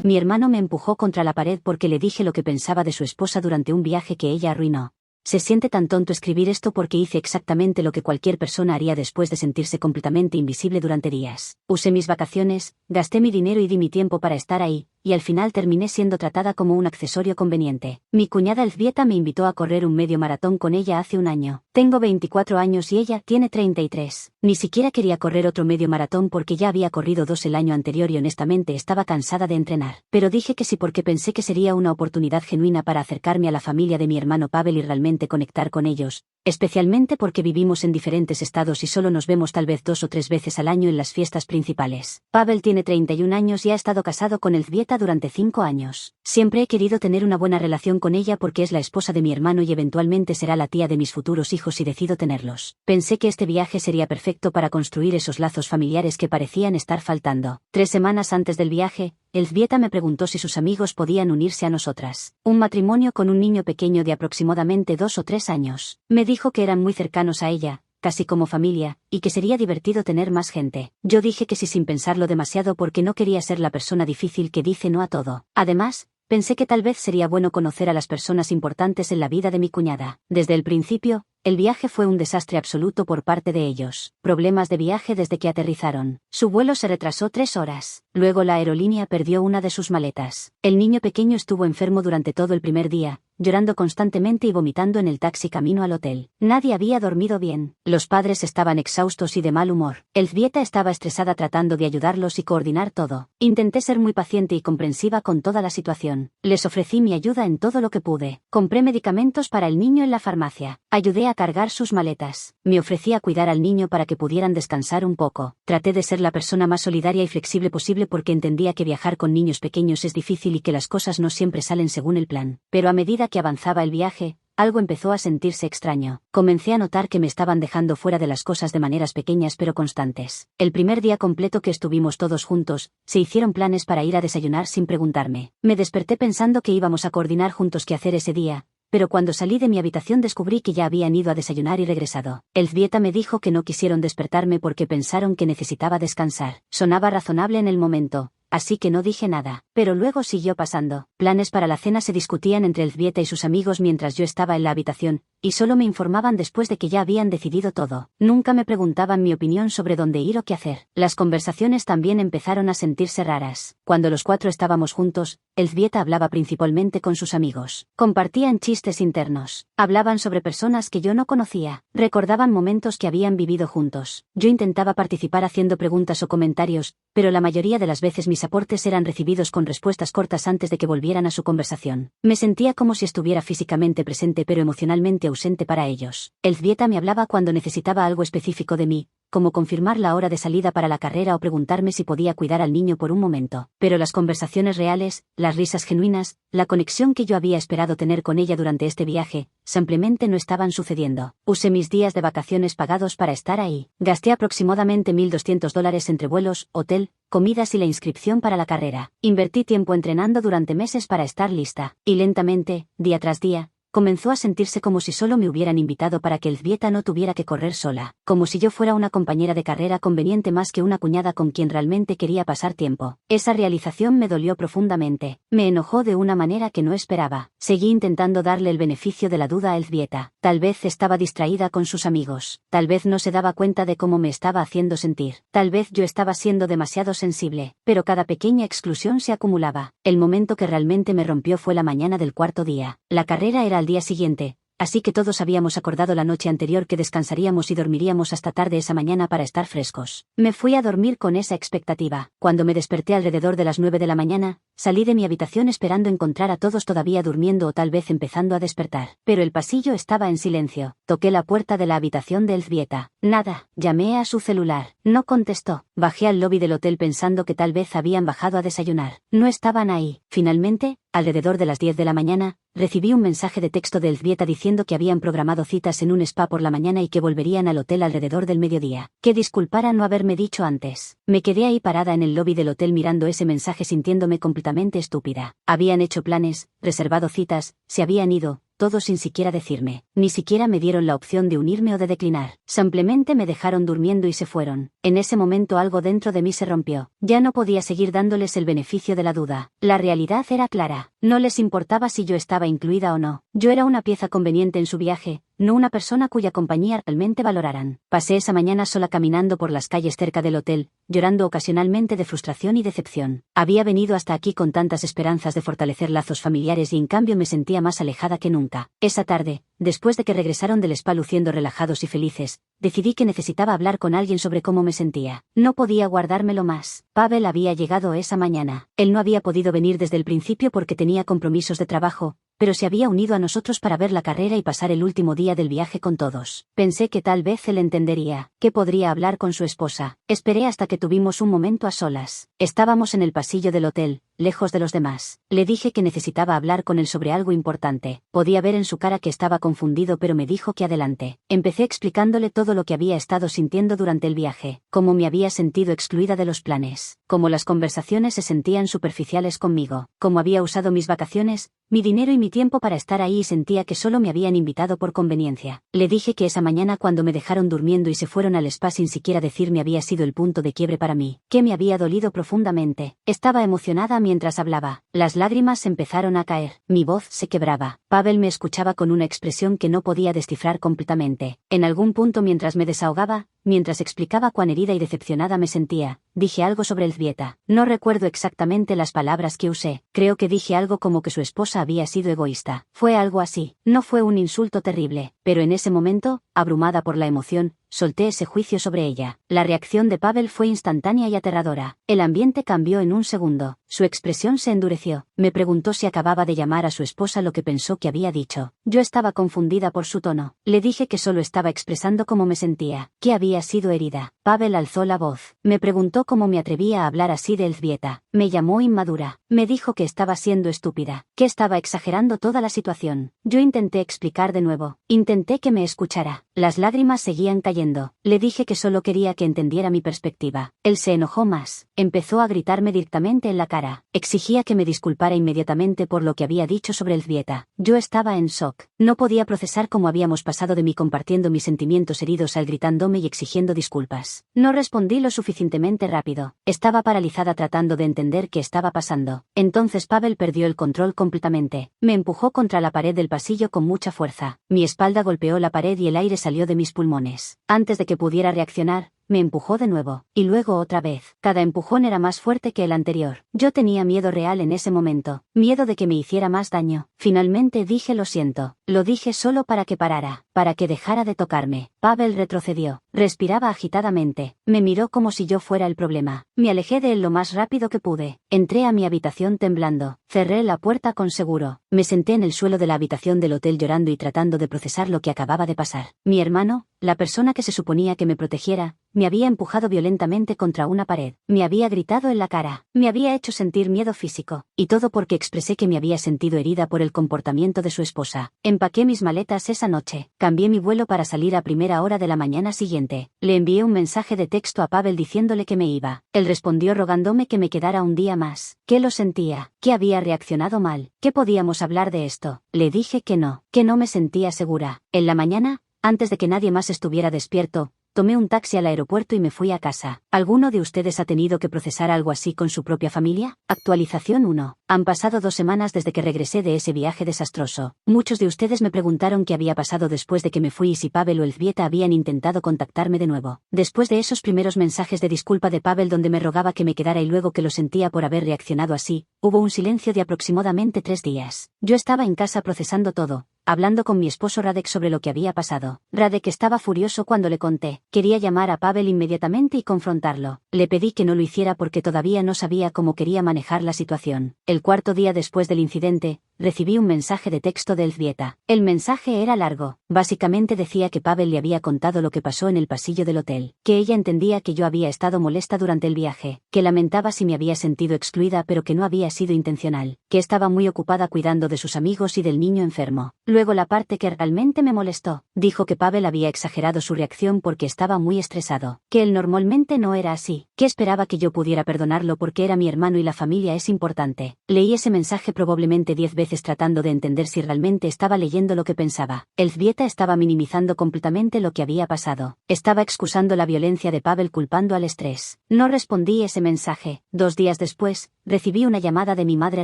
Mi hermano me empujó contra la pared porque le dije lo que pensaba de su esposa durante un viaje que ella arruinó. Se siente tan tonto escribir esto porque hice exactamente lo que cualquier persona haría después de sentirse completamente invisible durante días. Usé mis vacaciones, gasté mi dinero y di mi tiempo para estar ahí, y al final terminé siendo tratada como un accesorio conveniente. Mi cuñada Elzbieta me invitó a correr un medio maratón con ella hace un año. Tengo 24 años y ella tiene 33. Ni siquiera quería correr otro medio maratón porque ya había corrido 2 el año anterior y honestamente estaba cansada de entrenar. Pero dije que sí porque pensé que sería una oportunidad genuina para acercarme a la familia de mi hermano Pavel y realmente conectar con ellos, especialmente porque vivimos en diferentes estados y solo nos vemos tal vez 2 o 3 veces al año en las fiestas principales. Pavel tiene 31 años y ha estado casado con Elzbieta durante 5 años. Siempre he querido tener una buena relación con ella porque es la esposa de mi hermano y eventualmente será la tía de mis futuros hijos si decido tenerlos. Pensé que este viaje sería perfecto para construir esos lazos familiares que parecían estar faltando. 3 semanas antes del viaje, Elzbieta me preguntó si sus amigos podían unirse a nosotras. Un matrimonio con un niño pequeño de aproximadamente 2 o 3 años. Me dijo que eran muy cercanos a ella, casi como familia, y que sería divertido tener más gente. Yo dije que sí sin pensarlo demasiado porque no quería ser la persona difícil que dice no a todo. Además, pensé que tal vez sería bueno conocer a las personas importantes en la vida de mi cuñada. Desde el principio, el viaje fue un desastre absoluto por parte de ellos. Problemas de viaje desde que aterrizaron. Su vuelo se retrasó 3 horas. Luego la aerolínea perdió una de sus maletas. El niño pequeño estuvo enfermo durante todo el primer día, llorando constantemente y vomitando en el taxi camino al hotel. Nadie había dormido bien. Los padres estaban exhaustos y de mal humor. Elzbieta estaba estresada tratando de ayudarlos y coordinar todo. Intenté ser muy paciente y comprensiva con toda la situación. Les ofrecí mi ayuda en todo lo que pude. Compré medicamentos para el niño en la farmacia. Ayudé a cargar sus maletas. Me ofrecí a cuidar al niño para que pudieran descansar un poco. Traté de ser la persona más solidaria y flexible posible porque entendía que viajar con niños pequeños es difícil y que las cosas no siempre salen según el plan. Pero a medida que avanzaba el viaje, algo empezó a sentirse extraño. Comencé a notar que me estaban dejando fuera de las cosas de maneras pequeñas pero constantes. El primer día completo que estuvimos todos juntos, se hicieron planes para ir a desayunar sin preguntarme. Me desperté pensando que íbamos a coordinar juntos qué hacer ese día, pero cuando salí de mi habitación descubrí que ya habían ido a desayunar y regresado. Elzbieta me dijo que no quisieron despertarme porque pensaron que necesitaba descansar. Sonaba razonable en el momento, así que no dije nada. Pero luego siguió pasando. Planes para la cena se discutían entre Elzbieta y sus amigos mientras yo estaba en la habitación, y solo me informaban después de que ya habían decidido todo. Nunca me preguntaban mi opinión sobre dónde ir o qué hacer. Las conversaciones también empezaron a sentirse raras. Cuando los 4 estábamos juntos, Elzbieta hablaba principalmente con sus amigos. Compartían chistes internos. Hablaban sobre personas que yo no conocía. Recordaban momentos que habían vivido juntos. Yo intentaba participar haciendo preguntas o comentarios, pero la mayoría de las veces mis aportes eran recibidos con respuestas cortas antes de que volvieran a su conversación. Me sentía como si estuviera físicamente presente pero emocionalmente ausente para ellos. Elzbieta me hablaba cuando necesitaba algo específico de mí, como confirmar la hora de salida para la carrera o preguntarme si podía cuidar al niño por un momento. Pero las conversaciones reales, las risas genuinas, la conexión que yo había esperado tener con ella durante este viaje, simplemente no estaban sucediendo. Usé mis días de vacaciones pagados para estar ahí. Gasté aproximadamente $1,200 entre vuelos, hotel, comidas y la inscripción para la carrera. Invertí tiempo entrenando durante meses para estar lista. Y lentamente, día tras día, comenzó a sentirse como si solo me hubieran invitado para que Elzbieta no tuviera que correr sola, como si yo fuera una compañera de carrera conveniente más que una cuñada con quien realmente quería pasar tiempo. Esa realización me dolió profundamente. Me enojó de una manera que no esperaba. Seguí intentando darle el beneficio de la duda a Elzbieta. Tal vez estaba distraída con sus amigos. Tal vez no se daba cuenta de cómo me estaba haciendo sentir. Tal vez yo estaba siendo demasiado sensible. Pero cada pequeña exclusión se acumulaba. El momento que realmente me rompió fue la mañana del 4.º día. La carrera era al día siguiente, así que todos habíamos acordado la noche anterior que descansaríamos y dormiríamos hasta tarde esa mañana para estar frescos. Me fui a dormir con esa expectativa. Cuando me desperté alrededor de las 9 de la mañana, salí de mi habitación esperando encontrar a todos todavía durmiendo o tal vez empezando a despertar. Pero el pasillo estaba en silencio. Toqué la puerta de la habitación de Elzbieta. Nada. Llamé a su celular. No contestó. Bajé al lobby del hotel pensando que tal vez habían bajado a desayunar. No estaban ahí. Finalmente, alrededor de las 10 de la mañana, recibí un mensaje de texto de Elzbieta diciendo que habían programado citas en un spa por la mañana y que volverían al hotel alrededor del mediodía. Que disculpara no haberme dicho antes. Me quedé ahí parada en el lobby del hotel mirando ese mensaje sintiéndome completamente estúpida. Habían hecho planes, reservado citas, se habían ido, todo sin siquiera decirme. Ni siquiera me dieron la opción de unirme o de declinar. Simplemente me dejaron durmiendo y se fueron. En ese momento algo dentro de mí se rompió. Ya no podía seguir dándoles el beneficio de la duda. La realidad era clara. No les importaba si yo estaba incluida o no. Yo era una pieza conveniente en su viaje, no una persona cuya compañía realmente valoraran. Pasé esa mañana sola caminando por las calles cerca del hotel, llorando ocasionalmente de frustración y decepción. Había venido hasta aquí con tantas esperanzas de fortalecer lazos familiares y en cambio me sentía más alejada que nunca. Esa tarde, después de que regresaron del spa luciendo relajados y felices, decidí que necesitaba hablar con alguien sobre cómo me sentía. No podía guardármelo más. Pavel había llegado esa mañana. Él no había podido venir desde el principio porque tenía compromisos de trabajo, pero se había unido a nosotros para ver la carrera y pasar el último día del viaje con todos. Pensé que tal vez él entendería, que podría hablar con su esposa. Esperé hasta que tuvimos un momento a solas. Estábamos en el pasillo del hotel, lejos de los demás. Le dije que necesitaba hablar con él sobre algo importante. Podía ver en su cara que estaba confundido, pero me dijo que adelante. Empecé explicándole todo lo que había estado sintiendo durante el viaje, cómo me había sentido excluida de los planes, cómo las conversaciones se sentían superficiales conmigo, cómo había usado mis vacaciones, mi dinero y mi tiempo para estar ahí y sentía que solo me habían invitado por conveniencia. Le dije que esa mañana cuando me dejaron durmiendo y se fueron al spa sin siquiera decirme había sido el punto de quiebre para mí, que me había dolido profundamente. Estaba emocionada mientras hablaba. Las lágrimas empezaron a caer. Mi voz se quebraba. Pavel me escuchaba con una expresión que no podía descifrar completamente. En algún punto mientras me desahogaba, mientras explicaba cuán herida y decepcionada me sentía, dije algo sobre Elzbieta. No recuerdo exactamente las palabras que usé. Creo que dije algo como que su esposa había sido egoísta. Fue algo así. No fue un insulto terrible, pero en ese momento, abrumada por la emoción, solté ese juicio sobre ella. La reacción de Pavel fue instantánea y aterradora. El ambiente cambió en un segundo. Su expresión se endureció. Me preguntó si acababa de llamar a su esposa lo que pensó que había dicho. Yo estaba confundida por su tono. Le dije que solo estaba expresando cómo me sentía, que había sido herida. Pavel alzó la voz. Me preguntó cómo me atrevía a hablar así de Elzbieta. Me llamó inmadura. Me dijo que estaba siendo estúpida, que estaba exagerando toda la situación. Yo intenté explicar de nuevo. Intenté que me escuchara. Las lágrimas seguían cayendo. Le dije que solo quería que entendiera mi perspectiva. Él se enojó más. Empezó a gritarme directamente en la cara. Exigía que me disculpara inmediatamente por lo que había dicho sobre Elzbieta. Yo estaba en shock. No podía procesar cómo habíamos pasado de mí compartiendo mis sentimientos heridos al gritándome y exigiendo disculpas. No respondí lo suficientemente rápido. Estaba paralizada tratando de entender qué estaba pasando. Entonces Pavel perdió el control completamente. Me empujó contra la pared del pasillo con mucha fuerza. Mi espalda golpeó la pared y el aire salió de mis pulmones. Antes de que pudiera reaccionar, me empujó de nuevo, y luego otra vez. Cada empujón era más fuerte que el anterior. Yo tenía miedo real en ese momento, miedo de que me hiciera más daño. Finalmente dije lo siento. Lo dije solo para que parara, para que dejara de tocarme. Pavel retrocedió. Respiraba agitadamente. Me miró como si yo fuera el problema. Me alejé de él lo más rápido que pude. Entré a mi habitación temblando. Cerré la puerta con seguro. Me senté en el suelo de la habitación del hotel llorando y tratando de procesar lo que acababa de pasar. Mi hermano, la persona que se suponía que me protegiera, me había empujado violentamente contra una pared. Me había gritado en la cara. Me había hecho sentir miedo físico. Y todo porque expresé que me había sentido herida por el comportamiento de su esposa. Empaqué mis maletas esa noche. Cambié mi vuelo para salir a primera hora de la mañana siguiente. Le envié un mensaje de texto a Pavel diciéndole que me iba. Él respondió rogándome que me quedara un día más. Que lo sentía. Que había reaccionado mal. Que podíamos hablar de esto. Le dije que no me sentía segura. En la mañana, antes de que nadie más estuviera despierto, tomé un taxi al aeropuerto y me fui a casa. ¿Alguno de ustedes ha tenido que procesar algo así con su propia familia? Actualización 1. Han pasado 2 semanas desde que regresé de ese viaje desastroso. Muchos de ustedes me preguntaron qué había pasado después de que me fui y si Pavel o Elzbieta habían intentado contactarme de nuevo. Después de esos primeros mensajes de disculpa de Pavel donde me rogaba que me quedara y luego que lo sentía por haber reaccionado así, hubo un silencio de aproximadamente 3 días. Yo estaba en casa procesando todo, hablando con mi esposo Radek sobre lo que había pasado. Radek estaba furioso cuando le conté. Quería llamar a Pavel inmediatamente y confrontarlo. Le pedí que no lo hiciera porque todavía no sabía cómo quería manejar la situación. El 4.º día después del incidente, recibí un mensaje de texto de Elzbieta. El mensaje era largo. Básicamente decía que Pavel le había contado lo que pasó en el pasillo del hotel, que ella entendía que yo había estado molesta durante el viaje, que lamentaba si me había sentido excluida pero que no había sido intencional, que estaba muy ocupada cuidando de sus amigos y del niño enfermo. Luego la parte que realmente me molestó, dijo que Pavel había exagerado su reacción porque estaba muy estresado, que él normalmente no era así, que esperaba que yo pudiera perdonarlo porque era mi hermano y la familia es importante. Leí ese mensaje probablemente 10 veces tratando de entender si realmente estaba leyendo lo que pensaba. Elzbieta estaba minimizando completamente lo que había pasado. Estaba excusando la violencia de Pavel culpando al estrés. No respondí ese mensaje. 2 días después, recibí una llamada de mi madre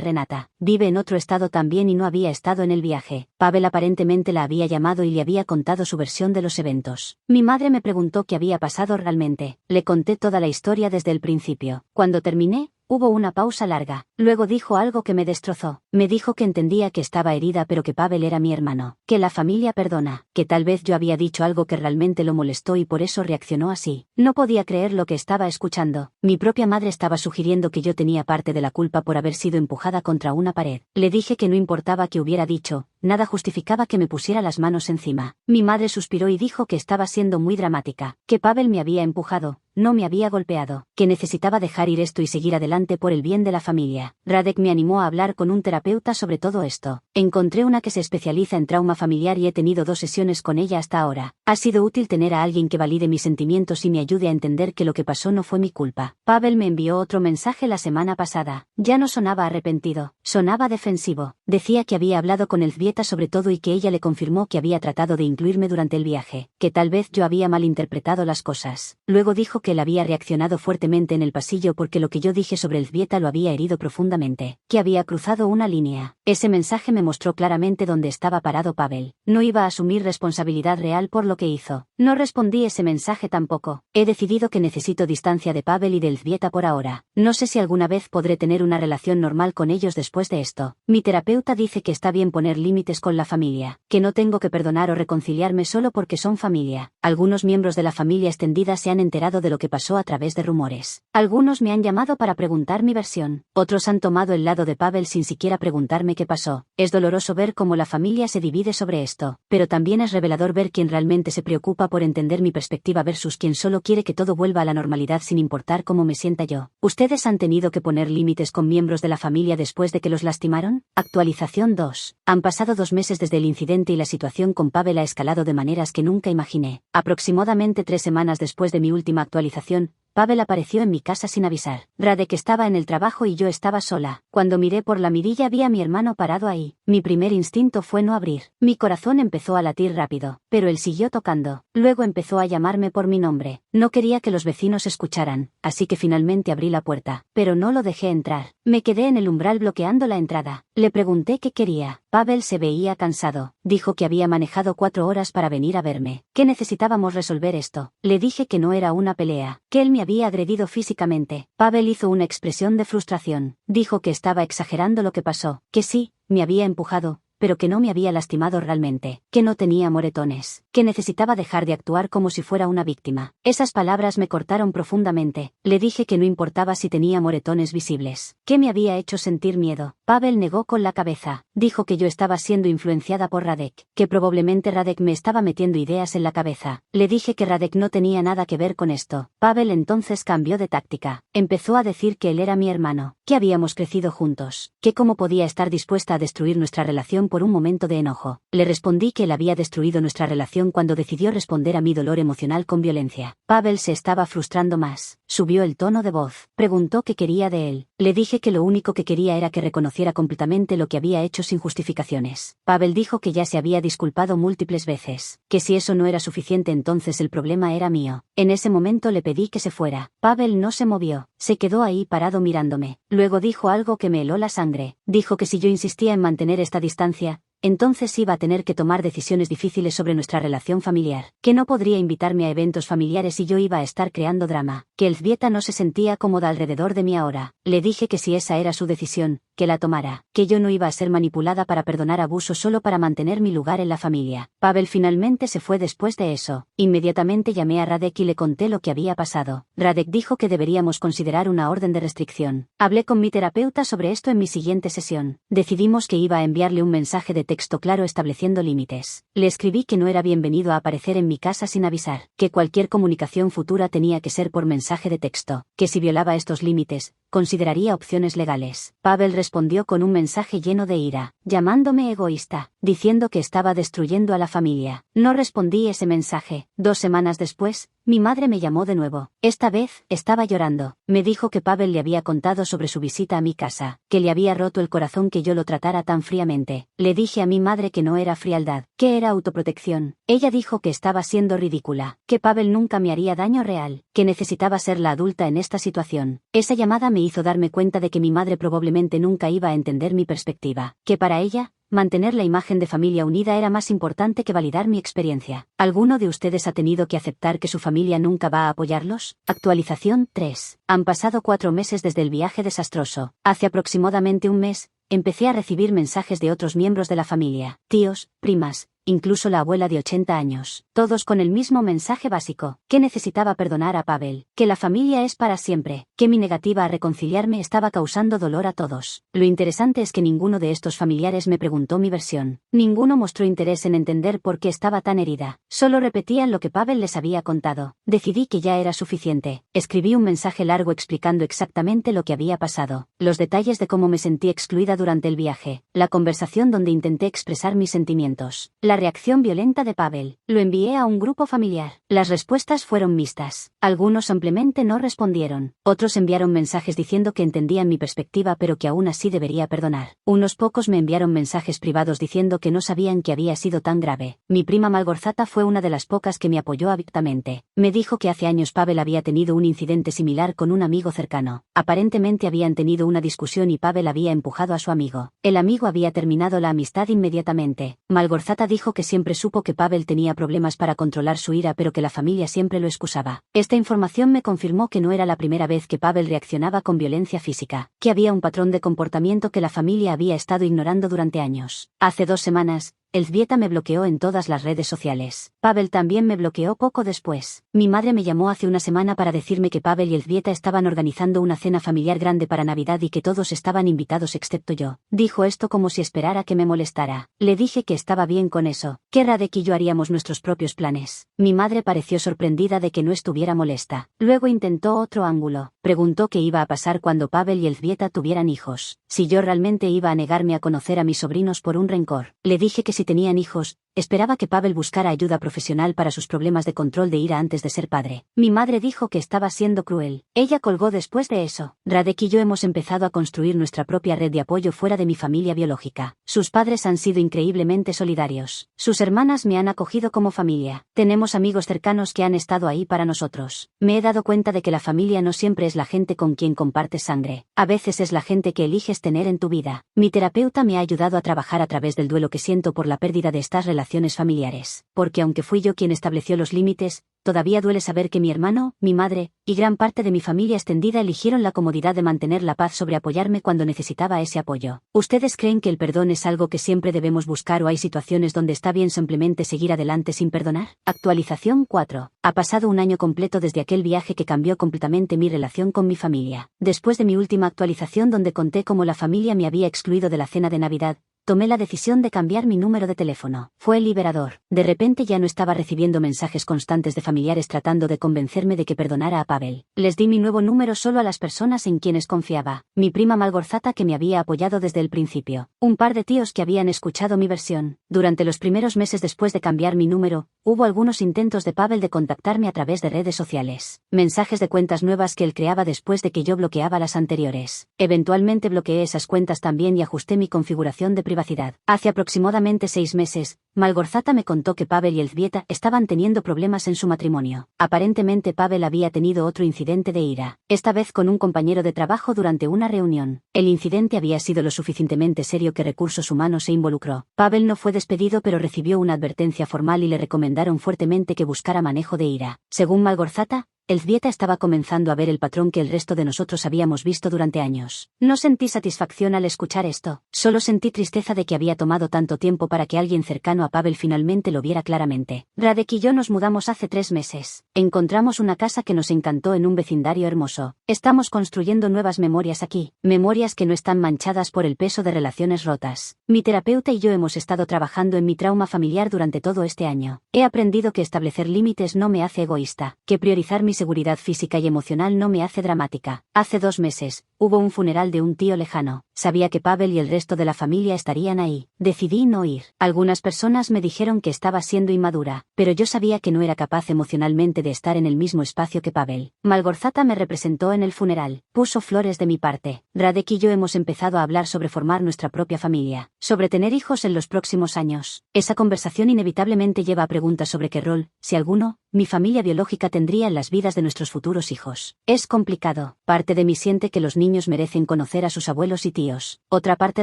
Renata. Vive en otro estado también y no había estado en el viaje. Pavel aparentemente la había llamado y le había contado su versión de los eventos. Mi madre me preguntó qué había pasado realmente. Le conté toda la historia desde el principio. Cuando terminé, hubo una pausa larga. Luego dijo algo que me destrozó. Me dijo que entendía que estaba herida pero que Pavel era mi hermano. Que la familia perdona. Que tal vez yo había dicho algo que realmente lo molestó y por eso reaccionó así. No podía creer lo que estaba escuchando. Mi propia madre estaba sugiriendo que yo tenía parte de la culpa por haber sido empujada contra una pared. Le dije que no importaba que hubiera dicho, nada justificaba que me pusiera las manos encima. Mi madre suspiró y dijo que estaba siendo muy dramática. Que Pavel me había empujado. No me había golpeado, que necesitaba dejar ir esto y seguir adelante por el bien de la familia. Radek me animó a hablar con un terapeuta sobre todo esto. Encontré una que se especializa en trauma familiar y he tenido 2 sesiones con ella hasta ahora. Ha sido útil tener a alguien que valide mis sentimientos y me ayude a entender que lo que pasó no fue mi culpa. Pavel me envió otro mensaje la semana pasada. Ya no sonaba arrepentido, sonaba defensivo. Decía que había hablado con Elzbieta sobre todo y que ella le confirmó que había tratado de incluirme durante el viaje, que tal vez yo había malinterpretado las cosas. Luego dijo que él había reaccionado fuertemente en el pasillo porque lo que yo dije sobre Elzbieta lo había herido profundamente, que había cruzado una línea. Ese mensaje me mostró claramente dónde estaba parado Pavel. No iba a asumir responsabilidad real por lo que hizo. No respondí ese mensaje tampoco. He decidido que necesito distancia de Pavel y de Elzbieta por ahora. No sé si alguna vez podré tener una relación normal con ellos después de esto. Mi terapeuta dice que está bien poner límites con la familia, que no tengo que perdonar o reconciliarme solo porque son familia. Algunos miembros de la familia extendida se han enterado de lo que pasó a través de rumores. Algunos me han llamado para preguntar mi versión. Otros han tomado el lado de Pavel sin siquiera preguntarme qué pasó. Es doloroso ver cómo la familia se divide sobre esto, pero también es revelador ver quién realmente se preocupa por entender mi perspectiva versus quien solo quiere que todo vuelva a la normalidad sin importar cómo me sienta yo. ¿Ustedes han tenido que poner límites con miembros de la familia después de que los lastimaron? Actualización 2. Han pasado 2 meses desde el incidente y la situación con Pavel ha escalado de maneras que nunca imaginé. Aproximadamente 3 semanas después de mi última actualización, Pavel apareció en mi casa sin avisar. Radek estaba en el trabajo y yo estaba sola. Cuando miré por la mirilla vi a mi hermano parado ahí. Mi primer instinto fue no abrir. Mi corazón empezó a latir rápido, pero él siguió tocando. Luego empezó a llamarme por mi nombre. No quería que los vecinos escucharan, así que finalmente abrí la puerta, pero no lo dejé entrar. Me quedé en el umbral bloqueando la entrada. Le pregunté qué quería. Pavel se veía cansado. Dijo que había manejado 4 horas para venir a verme, que necesitábamos resolver esto. Le dije que no era una pelea, que él me había agredido físicamente. Pavel hizo una expresión de frustración. Dijo que estaba exagerando lo que pasó, que sí, me había empujado, pero que no me había lastimado realmente, que no tenía moretones, que necesitaba dejar de actuar como si fuera una víctima. Esas palabras me cortaron profundamente. Le dije que no importaba si tenía moretones visibles, que me había hecho sentir miedo. Pavel negó con la cabeza. Dijo que yo estaba siendo influenciada por Radek, que probablemente Radek me estaba metiendo ideas en la cabeza. Le dije que Radek no tenía nada que ver con esto. Pavel entonces cambió de táctica. Empezó a decir que él era mi hermano, que habíamos crecido juntos, que cómo podía estar dispuesta a destruir nuestra relación por un momento de enojo. Le respondí que él había destruido nuestra relación cuando decidió responder a mi dolor emocional con violencia. Pavel se estaba frustrando más. Subió el tono de voz. Preguntó qué quería de él. Le dije que lo único que quería era que reconociera completamente lo que había hecho sin justificaciones. Pavel dijo que ya se había disculpado múltiples veces, que si eso no era suficiente entonces el problema era mío. En ese momento le pedí que se fuera. Pavel no se movió, se quedó ahí parado mirándome. Luego dijo algo que me heló la sangre. Dijo que si yo insistía en mantener esta distancia, entonces iba a tener que tomar decisiones difíciles sobre nuestra relación familiar, que no podría invitarme a eventos familiares y yo iba a estar creando drama, que Elzbieta no se sentía cómoda alrededor de mí ahora. Le dije que si esa era su decisión, que la tomara, que yo no iba a ser manipulada para perdonar abusos solo para mantener mi lugar en la familia. Pavel finalmente se fue después de eso. Inmediatamente llamé a Radek y le conté lo que había pasado. Radek dijo que deberíamos considerar una orden de restricción. Hablé con mi terapeuta sobre esto en mi siguiente sesión. Decidimos que iba a enviarle un mensaje de texto claro estableciendo límites. Le escribí que no era bienvenido a aparecer en mi casa sin avisar, que cualquier comunicación futura tenía que ser por mensaje de texto, que si violaba estos límites, consideraría opciones legales. Pavel respondió con un mensaje lleno de ira, llamándome egoísta, diciendo que estaba destruyendo a la familia. No respondí ese mensaje. 2 semanas después, mi madre me llamó de nuevo. Esta vez, estaba llorando. Me dijo que Pavel le había contado sobre su visita a mi casa, que le había roto el corazón que yo lo tratara tan fríamente. Le dije a mi madre que no era frialdad, que era autoprotección. Ella dijo que estaba siendo ridícula, que Pavel nunca me haría daño real, que necesitaba ser la adulta en esta situación. Esa llamada me hizo darme cuenta de que mi madre probablemente nunca iba a entender mi perspectiva, que para ella, mantener la imagen de familia unida era más importante que validar mi experiencia. ¿Alguno de ustedes ha tenido que aceptar que su familia nunca va a apoyarlos? Actualización 3. Han pasado 4 meses desde el viaje desastroso. Hace aproximadamente un mes, empecé a recibir mensajes de otros miembros de la familia, tíos, primas, incluso la abuela de 80 años, todos con el mismo mensaje básico, que necesitaba perdonar a Pavel, que la familia es para siempre, que mi negativa a reconciliarme estaba causando dolor a todos. Lo interesante es que ninguno de estos familiares me preguntó mi versión. Ninguno mostró interés en entender por qué estaba tan herida. Solo repetían lo que Pavel les había contado. Decidí que ya era suficiente. Escribí un mensaje largo explicando exactamente lo que había pasado, los detalles de cómo me sentí excluida durante el viaje, la conversación donde intenté expresar mis sentimientos, la reacción violenta de Pavel. Lo envié a un grupo familiar. Las respuestas fueron mixtas. Algunos simplemente no respondieron. Otros enviaron mensajes diciendo que entendían mi perspectiva pero que aún así debería perdonar. Unos pocos me enviaron mensajes privados diciendo que no sabían que había sido tan grave. Mi prima Malgorzata fue una de las pocas que me apoyó abiertamente. Me dijo que hace años Pavel había tenido un incidente similar con un amigo cercano. Aparentemente habían tenido una discusión y Pavel había empujado a su amigo. El amigo había terminado la amistad inmediatamente. Malgorzata dijo que siempre supo que Pavel tenía problemas para controlar su ira pero que la familia siempre lo excusaba. Esta información me confirmó que no era la primera vez que Pavel reaccionaba con violencia física, que había un patrón de comportamiento que la familia había estado ignorando durante años. Hace 2 semanas, Elzbieta me bloqueó en todas las redes sociales. Pavel también me bloqueó poco después. Mi madre me llamó hace una semana para decirme que Pavel y Elzbieta estaban organizando una cena familiar grande para Navidad y que todos estaban invitados excepto yo. Dijo esto como si esperara que me molestara. Le dije que estaba bien con eso, que Radek y yo haríamos nuestros propios planes. Mi madre pareció sorprendida de que no estuviera molesta. Luego intentó otro ángulo. Preguntó qué iba a pasar cuando Pavel y Elzbieta tuvieran hijos. Si yo realmente iba a negarme a conocer a mis sobrinos por un rencor. Le dije que si tenían hijos, esperaba que Pavel buscara ayuda profesional para sus problemas de control de ira antes de ser padre. Mi madre dijo que estaba siendo cruel. Ella colgó después de eso. Radek y yo hemos empezado a construir nuestra propia red de apoyo fuera de mi familia biológica. Sus padres han sido increíblemente solidarios. Sus hermanas me han acogido como familia. Tenemos amigos cercanos que han estado ahí para nosotros. Me he dado cuenta de que la familia no siempre es la gente con quien compartes sangre. A veces es la gente que eliges tener en tu vida. Mi terapeuta me ha ayudado a trabajar a través del duelo que siento por la pérdida de estas relaciones familiares. Porque aunque fui yo quien estableció los límites, todavía duele saber que mi hermano, mi madre, y gran parte de mi familia extendida eligieron la comodidad de mantener la paz sobre apoyarme cuando necesitaba ese apoyo. ¿Ustedes creen que el perdón es algo que siempre debemos buscar o hay situaciones donde está bien simplemente seguir adelante sin perdonar? Actualización 4. Ha pasado un año completo desde aquel viaje que cambió completamente mi relación con mi familia. Después de mi última actualización donde conté cómo la familia me había excluido de la cena de Navidad, tomé la decisión de cambiar mi número de teléfono. Fue liberador. De repente ya no estaba recibiendo mensajes constantes de familiares tratando de convencerme de que perdonara a Pavel. Les di mi nuevo número solo a las personas en quienes confiaba. Mi prima Malgorzata que me había apoyado desde el principio. Un par de tíos que habían escuchado mi versión. Durante los primeros meses después de cambiar mi número, hubo algunos intentos de Pavel de contactarme a través de redes sociales. Mensajes de cuentas nuevas que él creaba después de que yo bloqueaba las anteriores. Eventualmente bloqueé esas cuentas también y ajusté mi configuración de privacidad. Hace aproximadamente 6 meses, Malgorzata me contó que Pavel y Elzbieta estaban teniendo problemas en su matrimonio. Aparentemente Pavel había tenido otro incidente de ira, esta vez con un compañero de trabajo durante una reunión. El incidente había sido lo suficientemente serio que Recursos Humanos se involucró. Pavel no fue despedido pero recibió una advertencia formal y le recomendaron fuertemente que buscara manejo de ira. Según Malgorzata, Elzbieta estaba comenzando a ver el patrón que el resto de nosotros habíamos visto durante años. No sentí satisfacción al escuchar esto, solo sentí tristeza de que había tomado tanto tiempo para que alguien cercano a Pavel finalmente lo viera claramente. Radek y yo nos mudamos hace 3 meses. Encontramos una casa que nos encantó en un vecindario hermoso. Estamos construyendo nuevas memorias aquí, memorias que no están manchadas por el peso de relaciones rotas. Mi terapeuta y yo hemos estado trabajando en mi trauma familiar durante todo este año. He aprendido que establecer límites no me hace egoísta, que priorizar mis seguridad física y emocional no me hace dramática. Hace 2 meses, hubo un funeral de un tío lejano. Sabía que Pavel y el resto de la familia estarían ahí. Decidí no ir. Algunas personas me dijeron que estaba siendo inmadura, pero yo sabía que no era capaz emocionalmente de estar en el mismo espacio que Pavel. Malgorzata me representó en el funeral. Puso flores de mi parte. Radek y yo hemos empezado a hablar sobre formar nuestra propia familia, sobre tener hijos en los próximos años. Esa conversación inevitablemente lleva a preguntas sobre qué rol, si alguno, mi familia biológica tendría en las vidas de nuestros futuros hijos. Es complicado. Parte de mí siente que los niños merecen conocer a sus abuelos y tíos. Otra parte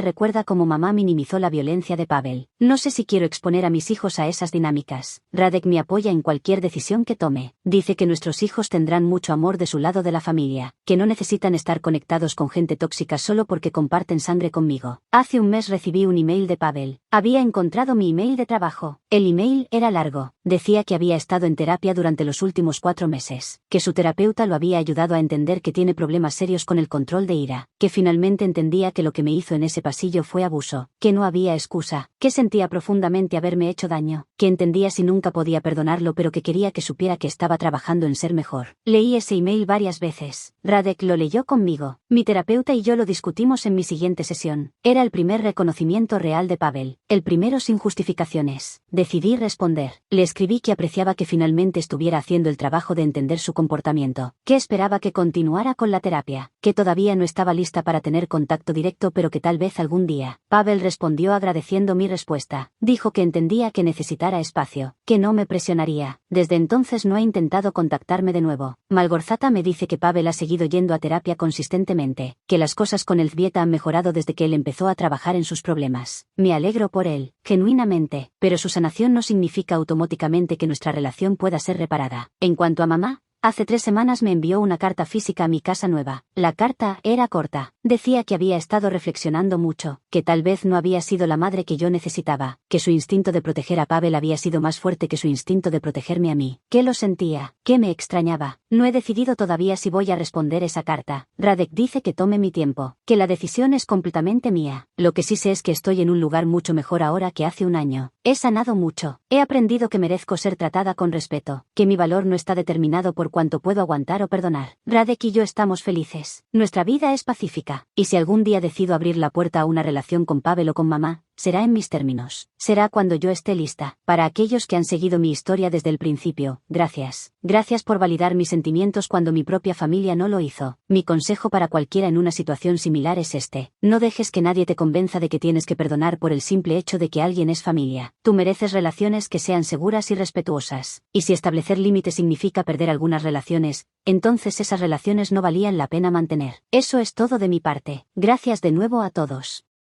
recuerda cómo mamá minimizó la violencia de Pavel. No sé si quiero exponer a mis hijos a esas dinámicas. Radek me apoya en cualquier decisión que tome. Dice que nuestros hijos tendrán mucho amor de su lado de la familia, que no necesitan estar conectados con gente tóxica solo porque comparten sangre conmigo. Hace un mes recibí un email de Pavel. Había encontrado mi email de trabajo. El email era largo. Decía que había estado en terapia durante los últimos 4 meses, que su terapeuta lo había ayudado a entender que tiene problemas serios con el control de ira, que finalmente entendía que lo que me hizo en ese pasillo fue abuso, que no había excusa, que sentía profundamente haberme hecho daño, que entendía si nunca podía perdonarlo pero que quería que supiera que estaba trabajando en ser mejor. Leí ese email varias veces. Radek lo leyó conmigo. Mi terapeuta y yo lo discutimos en mi siguiente sesión. Era el primer reconocimiento real de Pavel, el primero sin justificaciones. Decidí responder. Le escribí que apreciaba que finalmente estuviera haciendo el trabajo de entender su comportamiento, que esperaba que continuara con la terapia, que todavía no estaba lista para tener contacto directo pero que tal vez algún día. Pavel respondió agradeciendo mi respuesta. Dijo que entendía que necesitara espacio, que no me presionaría. Desde entonces no ha intentado contactarme de nuevo. Malgorzata me dice que Pavel ha seguido yendo a terapia consistentemente, que las cosas con el Zvieta han mejorado desde que él empezó a trabajar en sus problemas. Me alegro por él, genuinamente, pero su sanación no significa automáticamente que nuestra relación pueda ser reparada. En cuanto a mamá, hace 3 semanas me envió una carta física a mi casa nueva. La carta era corta. Decía que había estado reflexionando mucho, que tal vez no había sido la madre que yo necesitaba, que su instinto de proteger a Pavel había sido más fuerte que su instinto de protegerme a mí, que lo sentía, que me extrañaba. No he decidido todavía si voy a responder esa carta. Radek dice que tome mi tiempo, que la decisión es completamente mía. Lo que sí sé es que estoy en un lugar mucho mejor ahora que hace un año. He sanado mucho. He aprendido que merezco ser tratada con respeto, que mi valor no está determinado por cuánto puedo aguantar o perdonar. Radek y yo estamos felices. Nuestra vida es pacífica. Y si algún día decido abrir la puerta a una relación con Pavel o con mamá, será en mis términos. Será cuando yo esté lista. Para aquellos que han seguido mi historia desde el principio, gracias. Gracias por validar mis sentimientos cuando mi propia familia no lo hizo. Mi consejo para cualquiera en una situación similar es este. No dejes que nadie te convenza de que tienes que perdonar por el simple hecho de que alguien es familia. Tú mereces relaciones que sean seguras y respetuosas. Y si establecer límites significa perder algunas relaciones, entonces esas relaciones no valían la pena mantener. Eso es todo de mi parte. Gracias de nuevo a todos.